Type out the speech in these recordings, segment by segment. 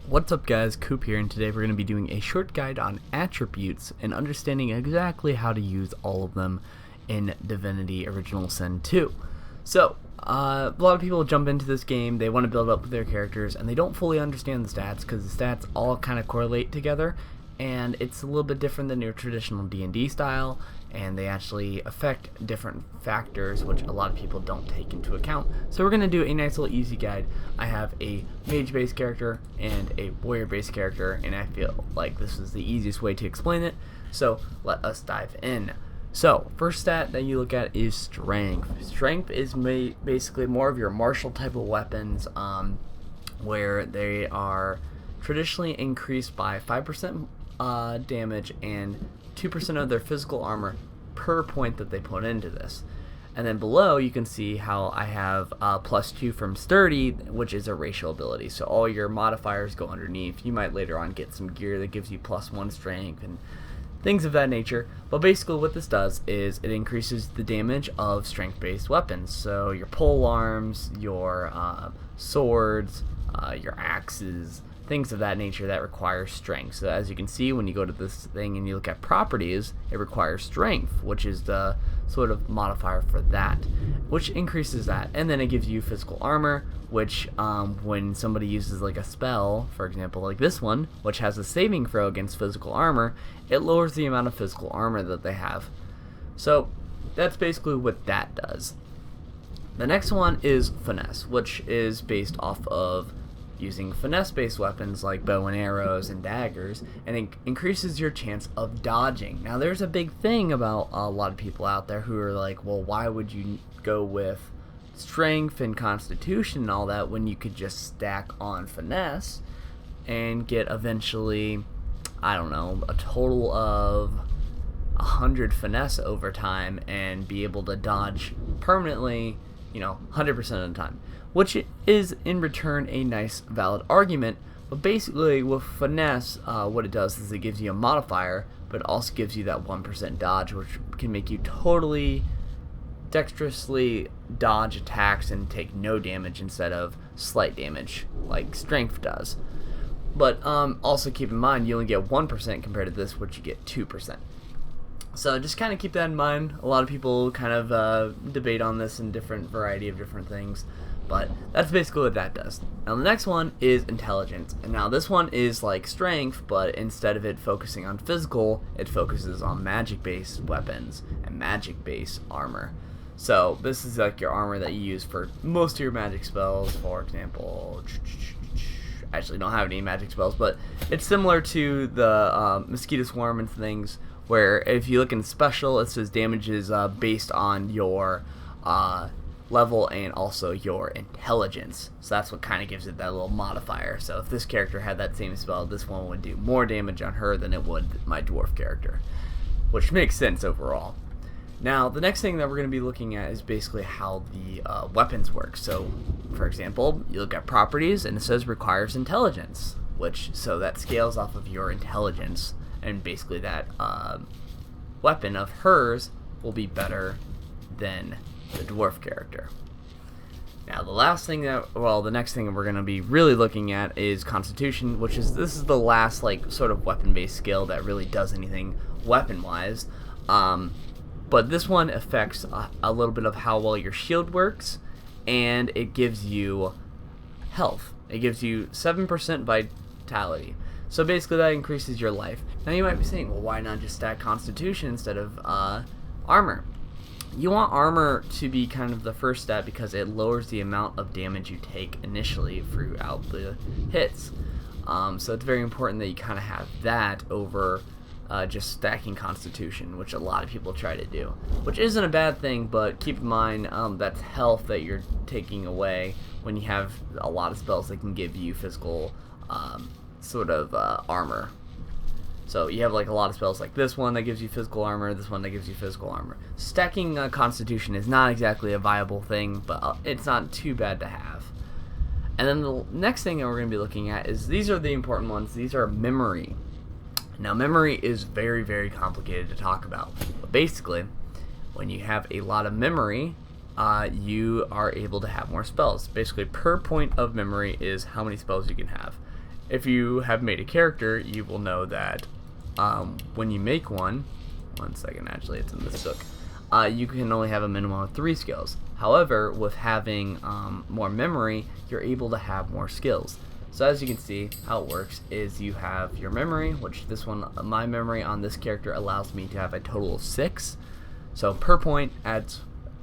What's up guys, Coop here, and today we're going to be doing a short guide on attributes and understanding exactly how to use all of them in Divinity Original Sin 2. So, a lot of people jump into this game, they want to build up their characters, and they don't fully understand the stats because the stats all kind of correlate together, and it's a little bit different than your traditional D&D style, and they actually affect different factors which a lot of people don't take into account. So we're going to do a nice little easy guide. I have a mage based character and a warrior based character, and I feel like this is the easiest way to explain it, so let us dive in. So first stat that you look at is strength. Strength is basically more of your martial type of weapons, where they are traditionally increased by 5% damage and 2% of their physical armor per point that they put into this. And then below you can see how I have +2 from sturdy, which is a racial ability. So all your modifiers go underneath. You might later on get some gear that gives you +1 strength and things of that nature. But basically what this does is it increases the damage of strength based weapons. So your pole arms, your swords, your axes, things of that nature that require strength. So as you can see, when you go to this thing and you look at properties, it requires strength, which is the sort of modifier for that, which increases that. And then it gives you physical armor, which when somebody uses like a spell, for example like this one, which has a saving throw against physical armor, it lowers the amount of physical armor that they have. So that's basically what that does. The next one is finesse, which is based off of using finesse-based weapons like bow and arrows and daggers, and it increases your chance of dodging. Now there's a big thing about a lot of people out there who are like, well, why would you go with strength and constitution and all that when you could just stack on finesse and get eventually, I don't know, a total of 100 finesse over time and be able to dodge permanently, 100% of the time, which is in return a nice valid argument. But basically with finesse, what it does is it gives you a modifier, but it also gives you that 1% dodge, which can make you totally dexterously dodge attacks and take no damage instead of slight damage like strength does. But also keep in mind you only get 1% compared to this, which you get 2%. So just kind of keep that in mind. A lot of people kind of debate on this in different variety of different things, but that's basically what that does. Now the next one is intelligence, and now this one is like strength, but instead of it focusing on physical, it focuses on magic based weapons and magic based armor. So this is like your armor that you use for most of your magic spells. For example, I actually don't have any magic spells, but it's similar to the mosquito swarm and things, where if you look in special, it says damage is based on your level and also your intelligence. So that's what kind of gives it that little modifier. So if this character had that same spell, this one would do more damage on her than it would my dwarf character, which makes sense overall. Now the next thing that we're going to be looking at is basically how the weapons work. So for example, you look at properties and it says requires intelligence, so that scales off of your intelligence, and basically that weapon of hers will be better than the dwarf character. Now the next thing we're going to be really looking at is constitution, this is the last like sort of weapon based skill that really does anything weapon wise. But this one affects a little bit of how well your shield works, and it gives you health. It gives you 7% vitality. So basically that increases your life. Now you might be saying, well, why not just stack constitution instead of armor? You want armor to be kind of the first stat because it lowers the amount of damage you take initially throughout the hits. So it's very important that you kind of have that over just stacking constitution, which a lot of people try to do, which isn't a bad thing, but keep in mind that's health that you're taking away when you have a lot of spells that can give you physical sort of armor. So you have like a lot of spells like this one that gives you physical armor, this one that gives you physical armor. Stacking constitution is not exactly a viable thing, but it's not too bad to have. And then the next thing that we're going to be looking at is, these are the important ones. These are memory. Now memory is very, very complicated to talk about, but basically when you have a lot of memory, you are able to have more spells. Basically per point of memory is how many spells you can have. if you have made a character, you will know that when you make one second, actually, it's in this book, you can only have a minimum of 3 skills. However, with having more memory, you're able to have more skills. So as you can see, how it works is you have your memory, which this one, my memory on this character allows me to have a total of 6. So per point adds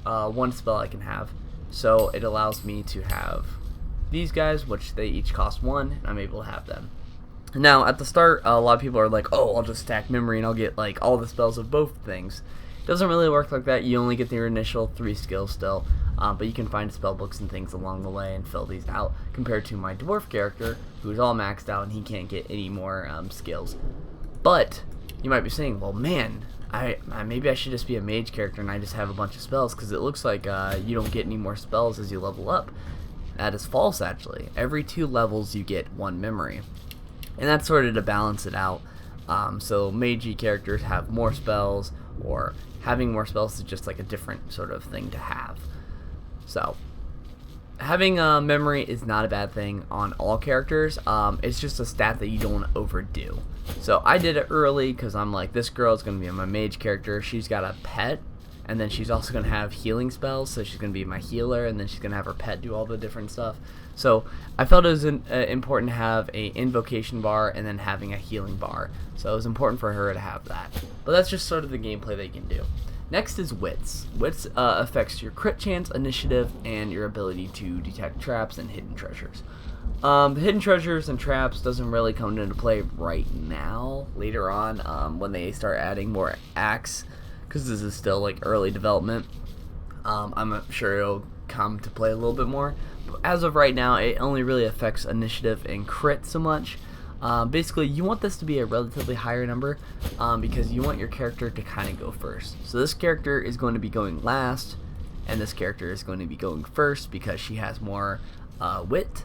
1 spell I can have. So it allows me to have these guys, which they each cost 1, and I'm able to have them. Now, at the start, a lot of people are like, oh, I'll just stack memory and I'll get like all the spells of both things. It doesn't really work like that. You only get your initial 3 skills still, but you can find spell books and things along the way and fill these out, compared to my dwarf character, who's all maxed out and he can't get any more skills. But you might be saying, well, man, maybe I should just be a mage character and I just have a bunch of spells, because it looks like you don't get any more spells as you level up. That is false, actually. Every 2 levels you get 1 memory. And that's sort of to balance it out. So magey characters have more spells, or having more spells is just like a different sort of thing to have. So having memory is not a bad thing on all characters. It's just a stat that you don't want to overdo. So I did it early because I'm like, this girl is going to be my mage character. She's got a pet, and then she's also going to have healing spells, so she's going to be my healer, and then she's going to have her pet do all the different stuff. So I felt it was important to have a invocation bar and then having a healing bar. So it was important for her to have that. But that's just sort of the gameplay they can do. Next is Wits. Wits affects your crit chance, initiative, and your ability to detect traps and hidden treasures. The hidden treasures and traps doesn't really come into play right now. Later on, when they start adding more acts, because this is still like early development, I'm sure it'll come to play a little bit more. But as of right now, it only really affects initiative and crit so much. Basically, you want this to be a relatively higher number because you want your character to kind of go first. So this character is going to be going last, and this character is going to be going first because she has more wit,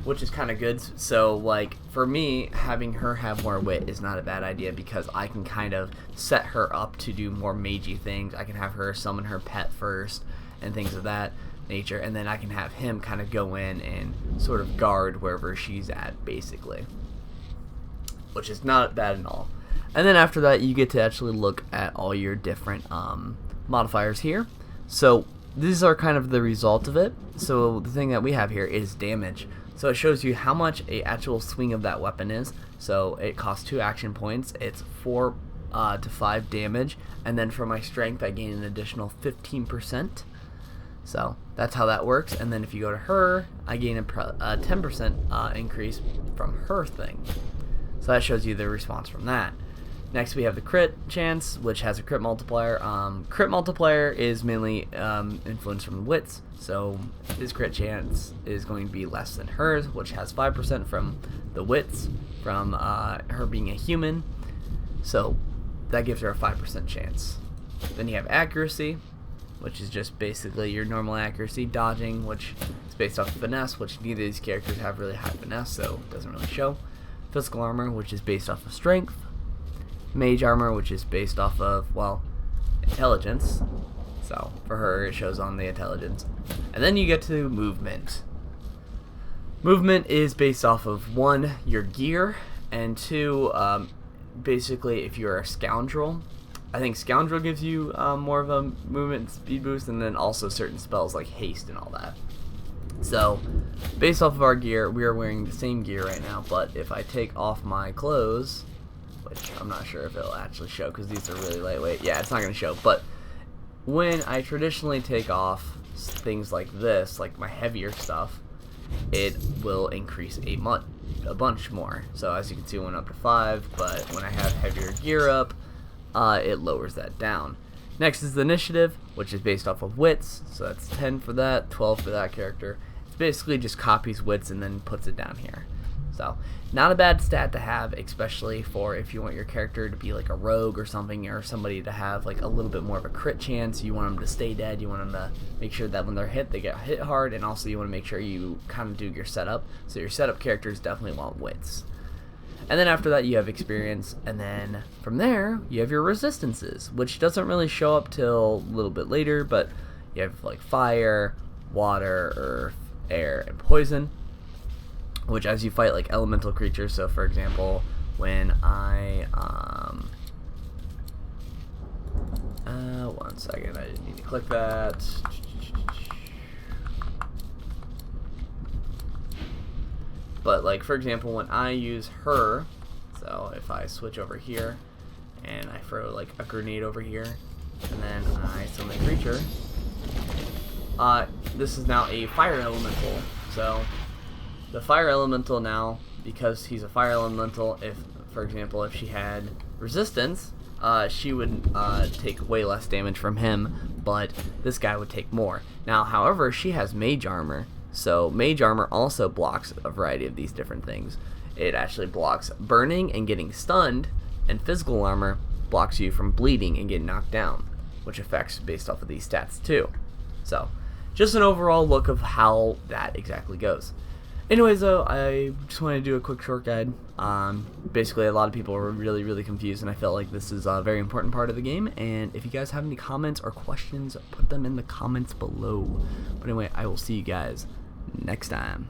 which is kind of good. So like for me, having her have more wit is not a bad idea, because I can kind of set her up to do more magey things. I can have her summon her pet first and things of that nature, and then I can have him kind of go in and sort of guard wherever she's at, basically, which is not bad at all. And then after that, you get to actually look at all your different modifiers here. So these are kind of the result of it. So the thing that we have here is damage. So it shows you how much a actual swing of that weapon is. So it costs 2 action points. It's 4 to 5 damage, and then for my strength I gain an additional 15%. So that's how that works. And then if you go to her, I gain a 10% increase from her thing. So that shows you the response from that. Next we have the crit chance, which has a crit multiplier. Crit multiplier is mainly influenced from Wits, so his crit chance is going to be less than hers, which has 5% from the Wits, from her being a human. So that gives her a 5% chance. Then you have accuracy, which is just basically your normal accuracy. Dodging, which is based off of finesse, which neither of these characters have really high finesse, so it doesn't really show. Physical armor, which is based off of strength. Mage armor, which is based off of, well, intelligence. So for her, it shows on the intelligence. And then you get to movement. Movement is based off of 1, your gear, and 2, basically if you're a scoundrel. I think Scoundrel gives you more of a movement speed boost, and then also certain spells like haste and all that. So, based off of our gear, we are wearing the same gear right now, but if I take off my clothes, which I'm not sure if it'll actually show because these are really lightweight. Yeah, it's not going to show, but when I traditionally take off things like this, like my heavier stuff, it will increase a bunch more. So as you can see, it went up to 5, but when I have heavier gear up, it lowers that down. Next is the initiative, which is based off of Wits, so that's 10 for that, 12 for that character. It's basically just copies Wits and then puts it down here. So, not a bad stat to have, especially for if you want your character to be like a rogue or something, or somebody to have like a little bit more of a crit chance. You want them to stay dead, you want them to make sure that when they're hit, they get hit hard, and also you want to make sure you kind of do your setup. So your setup characters definitely want Wits. And then after that you have experience, and then from there you have your resistances, which doesn't really show up till a little bit later, but you have like fire, water, earth, air, and poison. which as you fight like elemental creatures, so for example, when I one second, I didn't need to click that. But like for example, when I use her, so if I switch over here and I throw like a grenade over here and then I summon a creature, this is now a fire elemental. So the fire elemental now, because he's a fire elemental, if for example if she had resistance, she would take way less damage from him, but this guy would take more. Now however, she has Mage Armor, so Mage Armor also blocks a variety of these different things. It actually blocks burning and getting stunned, and Physical Armor blocks you from bleeding and getting knocked down, which affects based off of these stats too. So just an overall look of how that exactly goes. Anyways though, I just wanted to do a quick short guide. Basically a lot of people were really confused, and I felt like this is a very important part of the game, and if you guys have any comments or questions, put them in the comments below. But anyway, I will see you guys next time.